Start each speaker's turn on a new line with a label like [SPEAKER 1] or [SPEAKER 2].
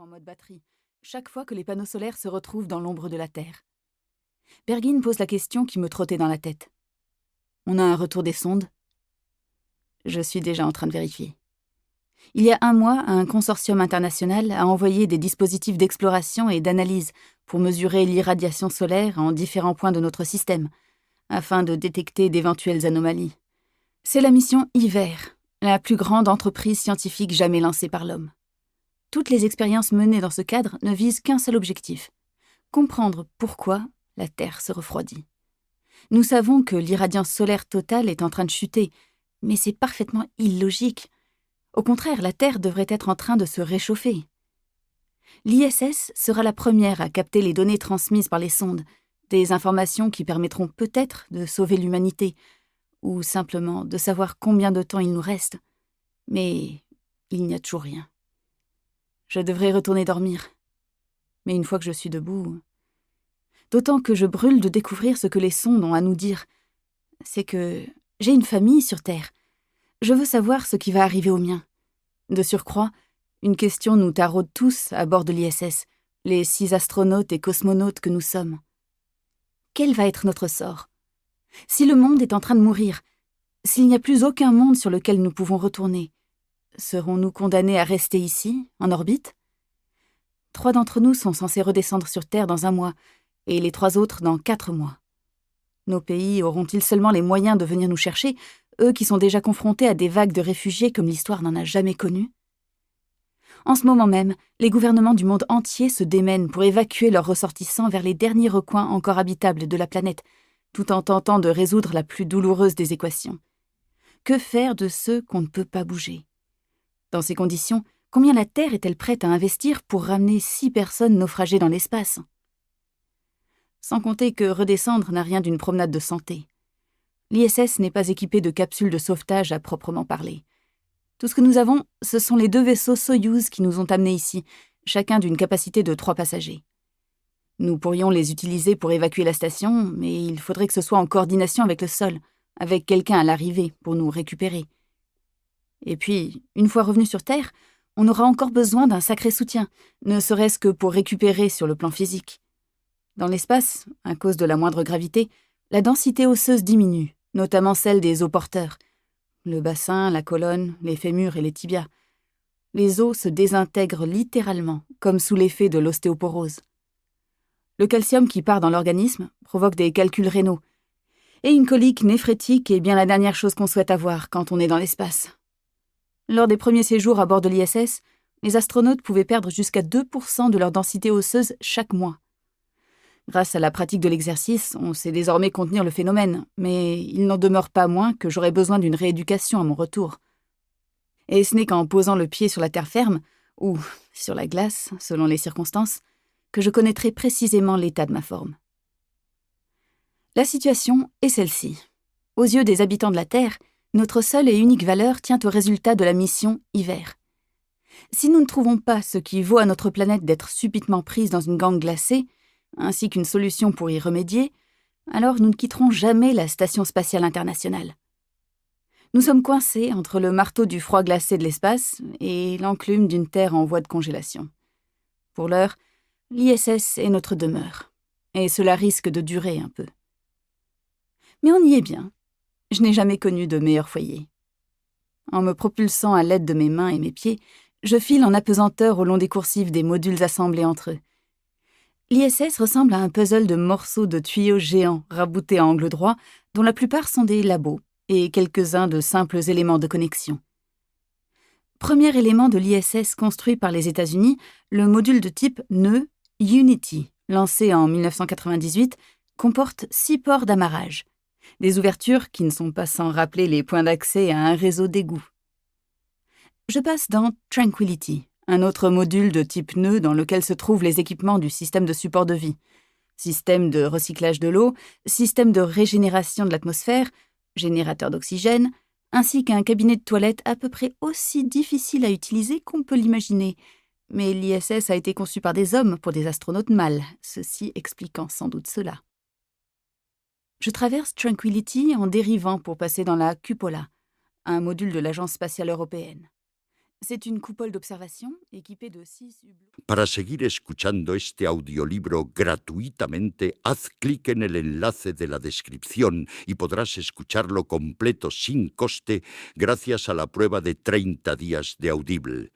[SPEAKER 1] en mode batterie, chaque fois que les panneaux solaires se retrouvent dans l'ombre de la Terre. Bergin pose la question qui me trottait dans la tête. On a un retour des sondes? Je suis déjà en train de vérifier. Il y a un mois, un consortium international a envoyé des dispositifs d'exploration et d'analyse pour mesurer l'irradiation solaire en différents points de notre système, afin de détecter d'éventuelles anomalies. C'est la mission IVER, la plus grande entreprise scientifique jamais lancée par l'homme. Toutes les expériences menées dans ce cadre ne visent qu'un seul objectif: comprendre pourquoi la Terre se refroidit. Nous savons que l'irradiance solaire totale est en train de chuter, mais c'est parfaitement illogique. Au contraire, la Terre devrait être en train de se réchauffer. L'ISS sera la première à capter les données transmises par les sondes, des informations qui permettront peut-être de sauver l'humanité, ou simplement de savoir combien de temps il nous reste. Mais il n'y a toujours rien. Je devrais retourner dormir. Mais une fois que je suis debout... D'autant que je brûle de découvrir ce que les sondes ont à nous dire. C'est que j'ai une famille sur Terre. Je veux savoir ce qui va arriver au mien. De surcroît, une question nous taraude tous à bord de l'ISS, les 6 astronautes et cosmonautes que nous sommes. Quel va être notre sort? Si le monde est en train de mourir, s'il n'y a plus aucun monde sur lequel nous pouvons retourner, serons-nous condamnés à rester ici, en orbite? 3 d'entre nous sont censés redescendre sur Terre dans 1 mois, et les 3 autres dans 4 mois. Nos pays auront-ils seulement les moyens de venir nous chercher, eux qui sont déjà confrontés à des vagues de réfugiés comme l'histoire n'en a jamais connu? En ce moment même, les gouvernements du monde entier se démènent pour évacuer leurs ressortissants vers les derniers recoins encore habitables de la planète, tout en tentant de résoudre la plus douloureuse des équations. Que faire de ceux qu'on ne peut pas bouger? Dans ces conditions, combien la Terre est-elle prête à investir pour ramener 6 personnes naufragées dans l'espace? Sans compter que redescendre n'a rien d'une promenade de santé. L'ISS n'est pas équipé de capsules de sauvetage à proprement parler. Tout ce que nous avons, ce sont les 2 vaisseaux Soyouz qui nous ont amenés ici, chacun d'une capacité de 3 passagers. Nous pourrions les utiliser pour évacuer la station, mais il faudrait que ce soit en coordination avec le sol, avec quelqu'un à l'arrivée pour nous récupérer. Et puis, une fois revenus sur Terre, on aura encore besoin d'un sacré soutien, ne serait-ce que pour récupérer sur le plan physique. Dans l'espace, à cause de la moindre gravité, la densité osseuse diminue, notamment celle des os porteurs. Le bassin, la colonne, les fémurs et les tibias. Les os se désintègrent littéralement, comme sous l'effet de l'ostéoporose. Le calcium qui part dans l'organisme provoque des calculs rénaux. Et une colique néphrétique est bien la dernière chose qu'on souhaite avoir quand on est dans l'espace. Lors des premiers séjours à bord de l'ISS, les astronautes pouvaient perdre jusqu'à 2% de leur densité osseuse chaque mois. Grâce à la pratique de l'exercice, on sait désormais contenir le phénomène, mais il n'en demeure pas moins que j'aurais besoin d'une rééducation à mon retour. Et ce n'est qu'en posant le pied sur la terre ferme, ou sur la glace, selon les circonstances, que je connaîtrai précisément l'état de ma forme. La situation est celle-ci. Aux yeux des habitants de la Terre, notre seule et unique valeur tient au résultat de la mission IVER. Si nous ne trouvons pas ce qui vaut à notre planète d'être subitement prise dans une gangue glacée, ainsi qu'une solution pour y remédier, alors nous ne quitterons jamais la Station spatiale internationale. Nous sommes coincés entre le marteau du froid glacé de l'espace et l'enclume d'une Terre en voie de congélation. Pour l'heure, l'ISS est notre demeure, et cela risque de durer un peu. Mais on y est bien. Je n'ai jamais connu de meilleur foyer. En me propulsant à l'aide de mes mains et mes pieds, je file en apesanteur au long des coursives des modules assemblés entre eux. L'ISS ressemble à un puzzle de morceaux de tuyaux géants raboutés à angle droit, dont la plupart sont des labos, et quelques-uns de simples éléments de connexion. Premier élément de l'ISS construit par les États-Unis, le module de type nœud Unity, lancé en 1998, comporte 6 ports d'amarrage, des ouvertures qui ne sont pas sans rappeler les points d'accès à un réseau d'égouts. Je passe dans Tranquility, un autre module de type nœud dans lequel se trouvent les équipements du système de support de vie. Système de recyclage de l'eau, système de régénération de l'atmosphère, générateur d'oxygène, ainsi qu'un cabinet de toilette à peu près aussi difficile à utiliser qu'on peut l'imaginer. Mais l'ISS a été conçu par des hommes pour des astronautes mâles, ceci expliquant sans doute cela. Je traverse Tranquility en dérivant pour passer dans la Cupola, un module de l'Agence spatiale européenne. C'est une coupole d'observation équipée de 6 hublots.
[SPEAKER 2] Para seguir escuchando este audiolibro gratuitamente, haz clic en el enlace de la descripción y podrás escucharlo completo sin coste gracias a la prueba de 30 días de Audible.